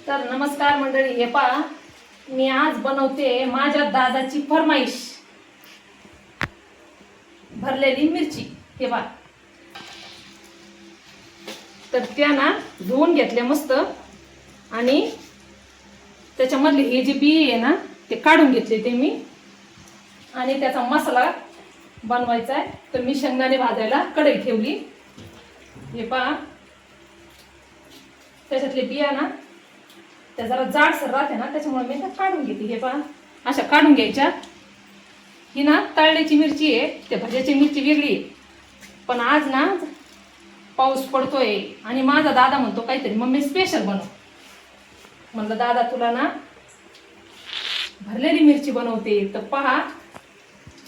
तर नमस्कार मंडळी, हे पहा मी आज बनवते माझ्या दादाची फरमाईश भरलेली मिरची. हे पहा, तर त्या ना धुवून घेतल्या मस्त आणि त्याच्यामधले हे जे बी आहे ना ते काढून घेतले ते मी, आणि त्याचा मसाला बनवायचा आहे. तर मी शेंगदाणे भाजायला कढई ठेवली. हे पहा, त्याच्यातले बिया ना त्या जरा जाडसर राहते ना, त्याच्यामुळे मी त्या काढून घेते. हे पहा, अशा काढून घ्यायच्या. ही ना तळल्याची मिरची आहे, त्या भज्याची मिरची वेगळी आहे. पण आज ना पाऊस पडतोय आणि माझा दादा म्हणतो काहीतरी मम्मी स्पेशल बनव. म्हणलं दादा तुला ना भरलेली मिरची बनवते, तर पहा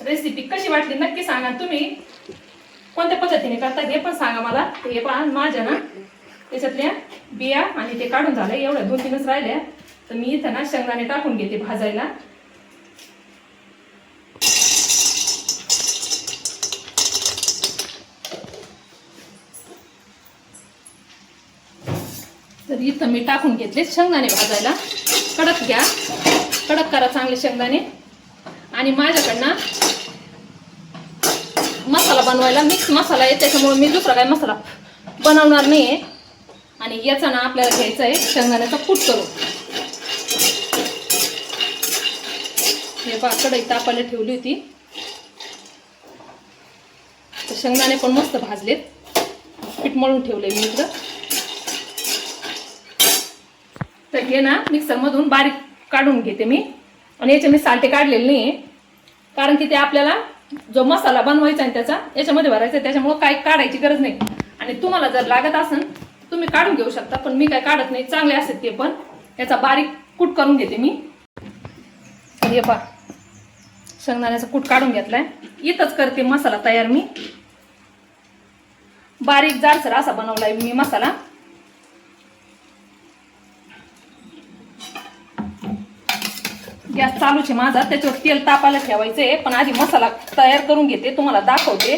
रेसिपी कशी वाटली नक्की सांगा. तुम्ही कोणत्या पद्धतीने करता हे पण सांगा मला. हे पहा माझ्या ना त्याच्यातल्या बिया आणि ते काढून झालं, एवढ्या 2-3च राहिल्या. तर मी इथं ना शेंगदाणे टाकून घेते भाजायला. तर इथं मी टाकून घेतले शेंगदाणे भाजायला. कडक घ्या, कडक करा चांगले शेंगदाणे. आणि माझ्याकडनं मसाला बनवायला मिक्स मसाला आहे, त्याच्यामुळे मी दुसरा काय मसाला बनवणार नाही आहे. आणि याचा ना आपल्याला घ्यायचा आहे शेंगदाण्याचा कूट करून. हे पहा कढई तापायला ठेवली होती, तर शेंगदाणे पण मस्त भाजलेत. पीठ मळून ठेवले मी इकडं. तर हे ना मिक्सर मधून बारीक काढून घेते मी. आणि याचे मी साल्टे काढलेले नाही आहे, कारण की ते आपल्याला जो मसाला बनवायचा आहे त्याचा याच्यामध्ये भरायचा आहे, त्याच्यामुळे काही काढायची गरज नाही. आणि तुम्हाला जर लागत असेल तुम्ही काढून घेऊ शकता, पण मी काय काढत नाही. चांगले असतात ते पण. याचा बारीक कूट करून घेते मी. हे पहा शेंगदाण्याचा कूट काढून घेतलाय. इथंच करते मसाला तयार मी. बारीक जाडसर असा बनवलाय मी मसाला. गॅस चालूच आहे माझा, त्याच्यावर तेल तापायला ठेवायचंय. पण आधी मसाला तयार करून घेते, तुम्हाला दाखवते,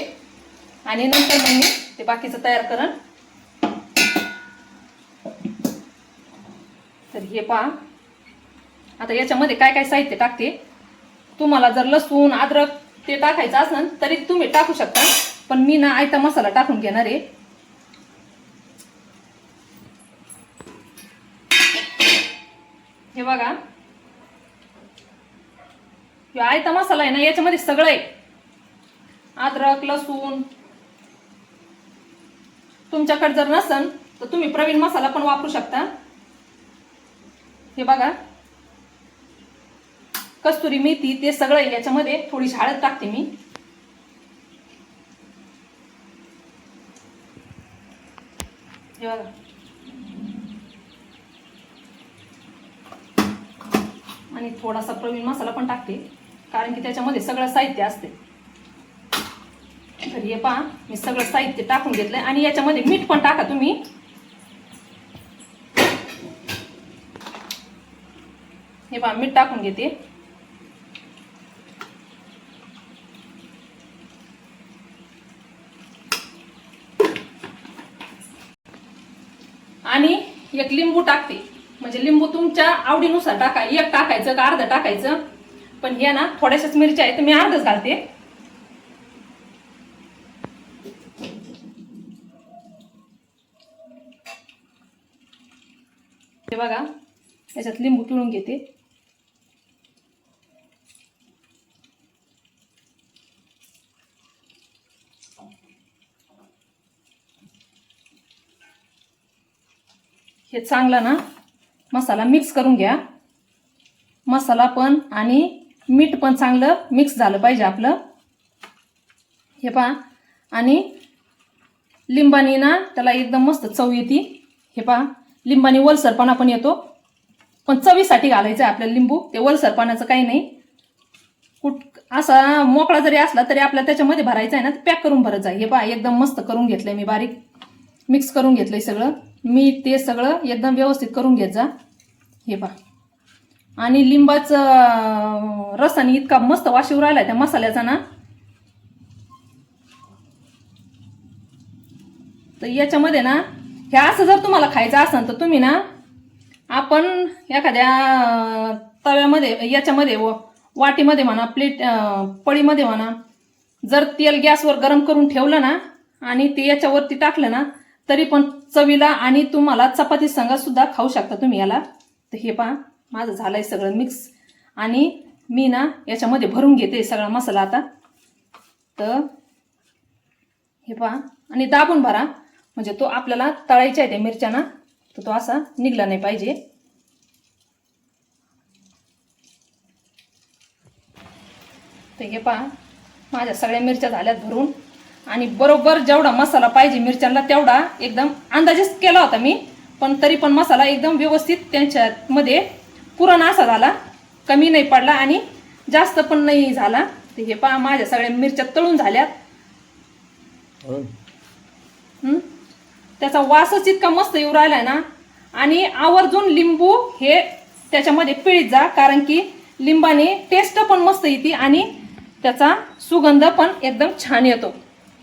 आणि नंतर मग मी ते बाकीचं तयार करेन. तर हे पहा, आता याच्यामध्ये काय काय साहित्य टाकते. तुम्हाला जर लसूण अद्रक ते टाकायचं असेल तरी तुम्ही टाकू शकता, पण मी ना आयता मसाला टाकून घेणार आहे. हे बघा, हे आयता मसाला आहे ना, याच्यामध्ये सगळं आहे. अद्रक लसूण. तुमच्याकडे जर नसेल तर तुम्ही प्रवीण मसाला पण वापरू शकता. हे बघा, कस्तुरी मेथी ते सगळं याच्यामध्ये. थोडीशी हळद टाकते मी. हे बघा, आणि थोडासा प्रवीण मसाला पण टाकते, कारण की त्याच्यामध्ये सगळं साहित्य असते. तर हे पहा मी सगळं साहित्य टाकून घेतलंय. आणि याच्यामध्ये मीठ पण टाका तुम्ही. हे पहा मीठ टाकून घेते. आणि एक लिंबू टाकते, म्हणजे लिंबू तुमच्या आवडीनुसार टाका. एक टाकायचं का अर्ध टाकायचं, पण हे ना थोड्याशाच मिरच्या आहेत तर मी अर्धच घालते. हे बघा, याच्यात लिंबू पिळून घेते. हे चांगलं ना मसाला मिक्स करून घ्या. मसाला पण आणि मीठ पण चांगलं मिक्स झालं पाहिजे आपलं. हे पहा, आणि लिंबानी ना त्याला एकदम मस्त चव येते. हे पहा, लिंबानी वलसरपणा पण येतो, पण चवीसाठी घालायचं आहे आपल्याला लिंबू. ते वलसरपणाचं काही नाही. कुठ असा मोकळा जरी असला तरी आपल्याला त्याच्यामध्ये भरायचं आहे ना, पॅक करून भरत जाय. हे पहा एकदम मस्त करून घेतलंय मी, बारीक मिक्स करून घेतलंय सगळं. मी ते सगळं एकदम व्यवस्थित करून घेत जा. हे पहा, आणि लिंबाचं रसाने इतका मस्त वास येऊ राहिला त्या मसाल्याचा ना. तर याच्यामध्ये ना हे असं जर तुम्हाला खायचं असेल तर तुम्ही ना आपण एखाद्या तव्यामध्ये याच्यामध्ये वाटीमध्ये म्हणा पळीमध्ये म्हणा जर तेल गॅसवर गरम करून ठेवलं ना आणि ते याच्यावरती टाकलं ना तरी पण चवीला आणि तुम्हाला चपाती संग सुद्धा खाऊ शकता तुम्ही याला. तर हे पहा माझं झालंय सगळं मिक्स आणि मी ना याच्यामध्ये भरून घेते सगळा मसाला आता. तर हे पहा आणि दाबून भरा म्हणजे तो आपल्याला तळायचा आहे त्या मिरच्यांना तर तो असा निघला नाही पाहिजे. तर हे पहा माझ्या सगळ्या मिरच्या झाल्यात भरून आणि बरोबर जेवढा मसाला पाहिजे मिरच्यांना तेवढा एकदम अंदाजेच केला होता मी, पण तरी पण मसाला एकदम व्यवस्थित त्यांच्यामध्ये पुरण असा झाला, कमी नाही पडला आणि जास्त पण नाही झाला. तर हे पहा माझ्या सगळ्या मिरच्या तळून झाल्यात. त्याचा वासच इतका मस्त येऊ राहिलाय ना. आणि आवर्जून लिंबू हे त्याच्यामध्ये पिळीत जा कारण की लिंबाने टेस्ट पण मस्त येते आणि त्याचा सुगंध पण एकदम छान येतो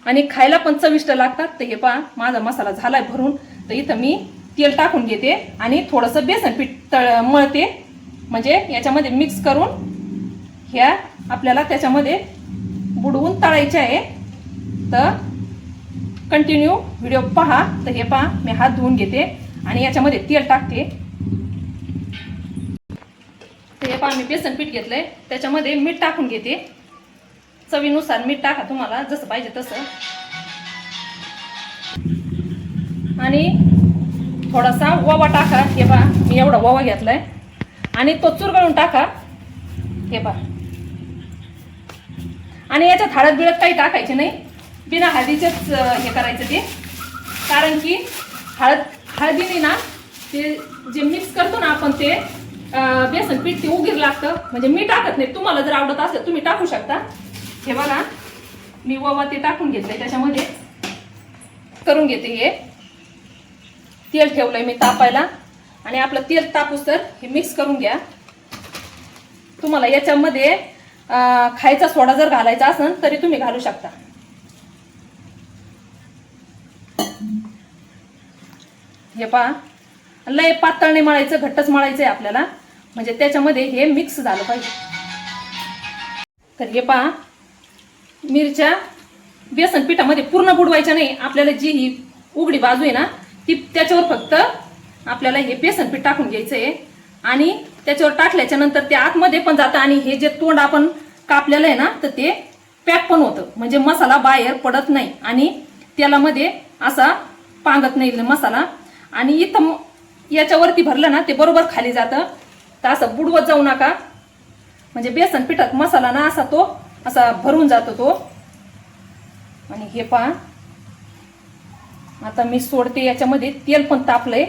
आणि खायला पण चविष्ट लागतात. तर हे पहा माझा मसाला झालाय भरून. तर इथं मी तेल टाकून घेते आणि थोडंसं बेसन पीठ मळते म्हणजे याच्यामध्ये मिक्स करून ह्या आपल्याला त्याच्यामध्ये बुडवून तळायचे आहे. तर कंटिन्यू व्हिडिओ पहा. तर हे पहा मी हात धुवून घेते आणि याच्यामध्ये तेल टाकते. तर हे पहा मी बेसन पीठ घेतलंय त्याच्यामध्ये मीठ टाकून घेते. चवीनुसार मीठ टाका तुम्हाला जसं पाहिजे तसं आणि थोडासा ओवा टाका. हे पहा मी एवढा ओवा घेतलाय आणि तो चुरगळून टाका. हे पहा आणि याच्यात हळद बिळद काही टाकायचे नाही, बिना हळदीचेच हे करायचं ते कारण की हळदीने ना ते जे मिक्स करतो ना आपण ते बेसन पीठ ते उगीर लागतं म्हणजे मी टाकत नाही. तुम्हाला जर आवडत असेल तुम्ही टाकू शकता. हे बघा मी ओवा ते टाकून घेतलंय त्याच्यामध्ये करून घेते. हे तेल ठेवलंय मी तापायला आणि आपलं तेल तापूस तर हे मिक्स करून घ्या. तुम्हाला याच्यामध्ये खायचा सोडा जर घालायचा असेल तरी तुम्ही घालू शकता. हे पहा लय पातळ नाही मळायचं, घट्टच मळायचं आहे आपल्याला म्हणजे त्याच्यामध्ये हे मिक्स झालं पाहिजे. तर हे पहा मिरच्या बेसन पिठामध्ये पूर्ण बुडवायच्या नाही. आपल्याला जी ही उघडी बाजू आहे ना ती त्याच्यावर फक्त आपल्याला हे बेसन पीठ टाकून घ्यायचं आहे आणि त्याच्यावर टाकल्याच्या नंतर ते आतमध्ये पण जातं आणि हे जे तोंड आपण कापलेलं आहे ना तर ते पॅक पण होतं म्हणजे मसाला बाहेर पडत नाही आणि तेलामध्ये असा पांगत नाही मसाला. आणि इथं याच्यावरती भरलं ना ते बरोबर खाली जातं. तर असं बुडवत जाऊ नका म्हणजे बेसन पिठात मसाला ना असा तो असा भरून जातो तो. आणि हे पहा आता मी सोडते याच्यामध्ये तेल पण तापलंय.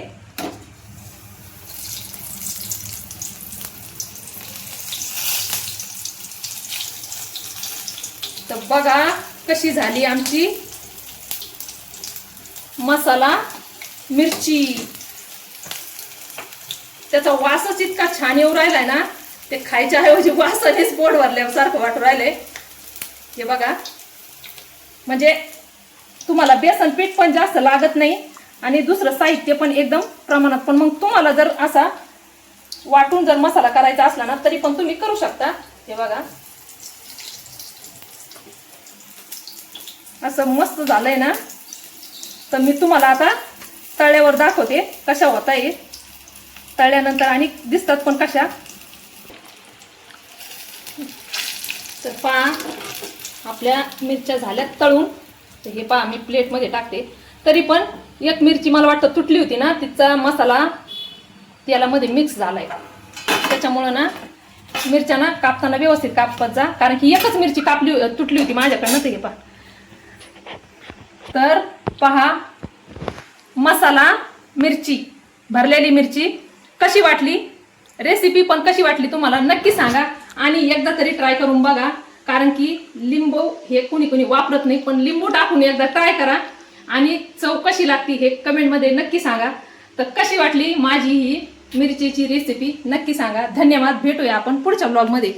तर बघा कशी झाली आमची मसाला मिरची. त्याचा वासच इतका छान येऊ राहिलाय ना ते खायच्या ऐवजी वासानेच पोट भरल्यासारखं वाटू राहिलंय. हे बघा म्हणजे तुम्हाला बेसन पीठ पण जास्त लागत नाही आणि दुसरं साहित्य पण एकदम प्रमाणात. पण मग तुम्हाला जर असा वाटून जर मसाला करायचा असला ना तरी पण तुम्ही करू शकता. हे बघा असं मस्त झालंय ना. तर मी तुम्हाला आता तळ्यावर दाखवते कशा होता आहे तळल्यानंतर आणि दिसतात पण कशा. तर पहा आपल्या मिरच्या झाल्यात तळून. तर हे पहा मी प्लेटमध्ये टाकते. तरी पण एक मिरची मला वाटतं तुटली होती ना तिचा मसाला तेलामध्ये मिक्स झालाय त्याच्यामुळं ना मिरच्या ना कापताना व्यवस्थित कापत जा कारण की एकच मिरची तुटली होती माझ्याकडनं. तर हे पहा तर पहा मसाला मिरची भरलेली मिरची कशी वाटली, रेसिपी पण कशी वाटली तुम्हाला नक्की सांगा आणि एकदा तरी ट्राय करून बघा कारण की लिंबू हे कोणी वापरत नाही पण लिंबू टाकून एकदा ट्राय करा आणि चव कशी लागती हे कमेंटमध्ये नक्की सांगा. तर कशी वाटली माझी ही मिरचीची रेसिपी नक्की सांगा. धन्यवाद. भेटूया आपण पुढच्या ब्लॉगमध्ये.